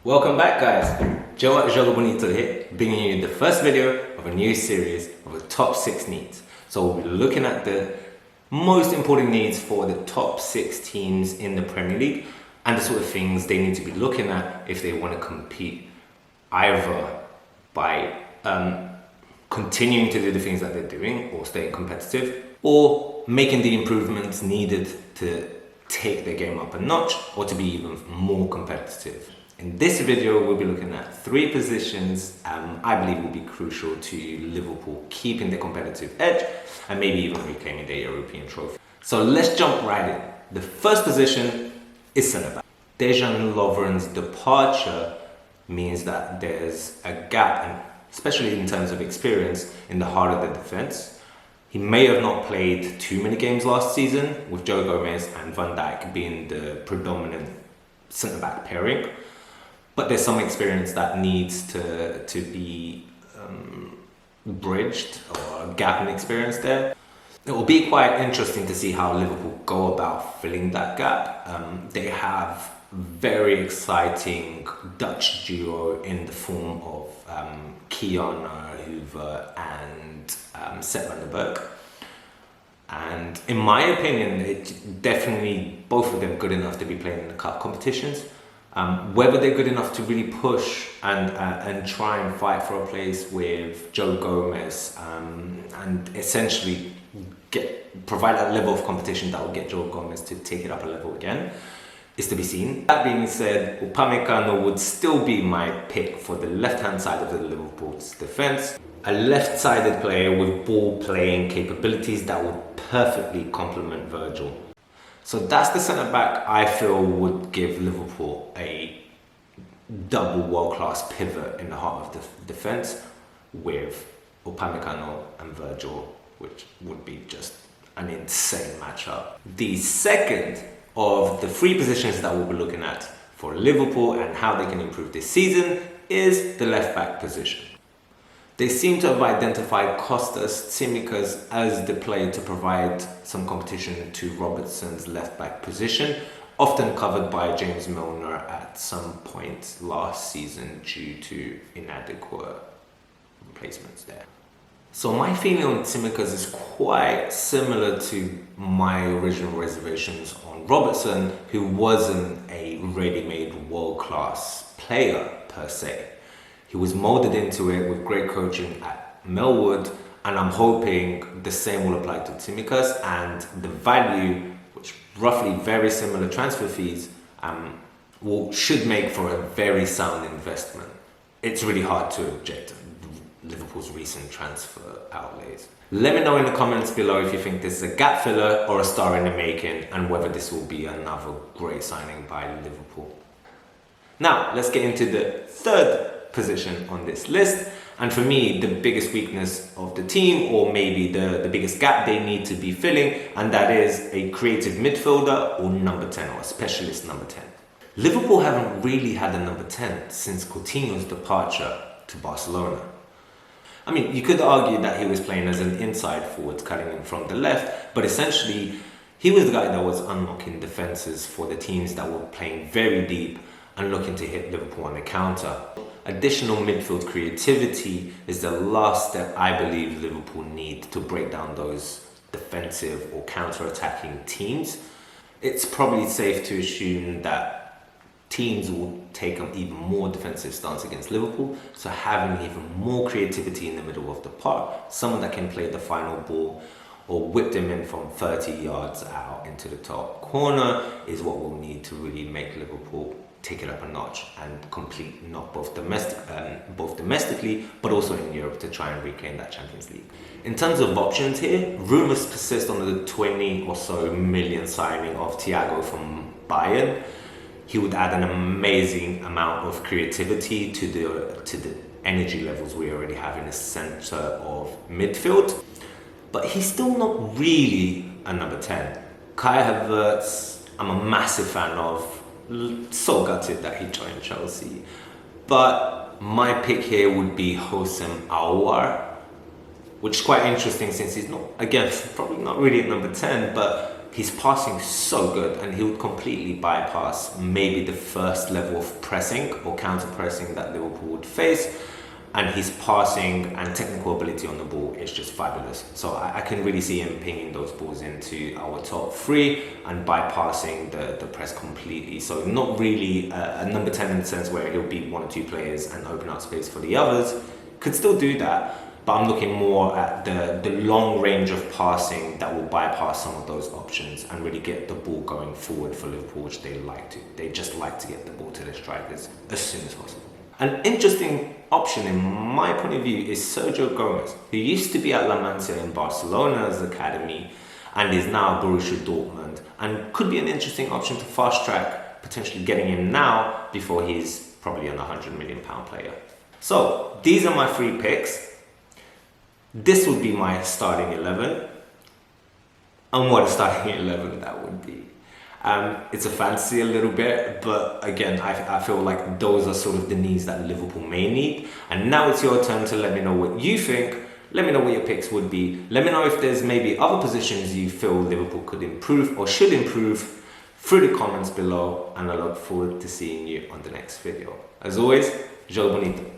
Welcome back, guys. Joga Bonito here, bringing you the first video of a new series of the top 6 needs. So we'll be looking at the most important needs for the top 6 teams in the Premier League and the sort of things they need to be looking at if they want to compete, either by continuing to do the things that they're doing or staying competitive, or making the improvements needed to take their game up a notch or to be even more competitive. In this video, we'll be looking at 3 positions I believe will be crucial to Liverpool keeping the competitive edge and maybe even reclaiming their European trophy. So let's jump right in. The first position is centre-back. Ki-Jana Hoever's departure means that there's a gap, and especially in terms of experience, in the heart of the defence. He may have not played too many games last season, with Joga and Van Dijk being the predominant centre-back pairing. But there's some experience that needs to be bridged, or a gap in experience there. It will be quite interesting to see how Liverpool go about filling that gap. They have very exciting Dutch duo in the form of Ki-Jana Hoever and Bonito. And in my opinion, it's definitely both of them good enough to be playing in the cup competitions. Whether they're good enough to really push and try and fight for a place with Joga and essentially provide that level of competition that will get Joga to take it up a level again is to be seen. That being said, Upamecano would still be my pick for the left-hand side of the Liverpool's defence. A left-sided player with ball-playing capabilities that would perfectly complement Virgil. So that's the centre-back I feel would give Liverpool a double world-class pivot in the heart of the defence with Upamecano and Virgil, which would be just an insane matchup. The second of the 3 positions that we'll be looking at for Liverpool and how they can improve this season is the left-back position. They seem to have identified Kostas Tsimikas as the player to provide some competition to Robertson's left-back position, often covered by James Milner at some point last season due to inadequate replacements there. So my feeling on Tsimikas is quite similar to my original reservations on Robertson, who wasn't a ready-made world-class player per se. He was molded into it with great coaching at Melwood, and I'm hoping the same will apply to Tsimikas, and the value, which roughly very similar transfer fees, should make for a very sound investment. It's really hard to object Liverpool's recent transfer outlays. Let me know in the comments below if you think this is a gap filler or a star in the making, and whether this will be another great signing by Liverpool. Now, let's get into the third position on this list, and for me the biggest weakness of the team, or maybe the biggest gap they need to be filling, and that is a creative midfielder or number 10, or a specialist number 10. Liverpool haven't really had a number 10 since Coutinho's departure to Barcelona. I mean, you could argue that he was playing as an inside forward cutting in from the left, but essentially he was the guy that was unlocking defenses for the teams that were playing very deep and looking to hit Liverpool on the counter. Additional midfield creativity is the last step I believe Liverpool need to break down those defensive or counter-attacking teams. It's probably safe to assume that teams will take an even more defensive stance against Liverpool, so having even more creativity in the middle of the park, someone that can play the final ball or whip them in from 30 yards out into the top corner, is what we'll need to really make Liverpool take it up a notch and complete not both domestically but also in Europe to try and reclaim that Champions League. In terms of options here, rumours persist on the 20 or so million signing of Thiago from Bayern. He would add an amazing amount of creativity to the energy levels we already have in the centre of midfield, but he's still not really a number 10. Kai Havertz, I'm a massive fan of. So gutted that he joined Chelsea, but my pick here would be Hossein Aouar, which is quite interesting since he's not, again, probably not really at number 10, but his passing is so good, and he would completely bypass maybe the first level of pressing or counter pressing that Liverpool would face. And his passing and technical ability on the ball is just fabulous. So I can really see him pinging those balls into our top three and bypassing the press completely. So not really a number 10 in the sense where he'll beat one or two players and open up space for the others. Could still do that, but I'm looking more at the long range of passing that will bypass some of those options and really get the ball going forward for Liverpool, which they like to. They just like to get the ball to the strikers as soon as possible. An interesting option in my point of view is Sergio Gomez, who used to be at La Masia in Barcelona's academy and is now Borussia Dortmund, and could be an interesting option to fast track, potentially getting him now before he's probably an £100 million player. So these are my three picks. This would be my starting 11. And what a starting 11 that would be. It's a fantasy a little bit, but again, I feel like those are sort of the needs that Liverpool may need. And now it's your turn to let me know what you think. Let me know what your picks would be. Let me know if there's maybe other positions you feel Liverpool could improve or should improve through the comments below. And I look forward to seeing you on the next video. As always, Joga Bonito.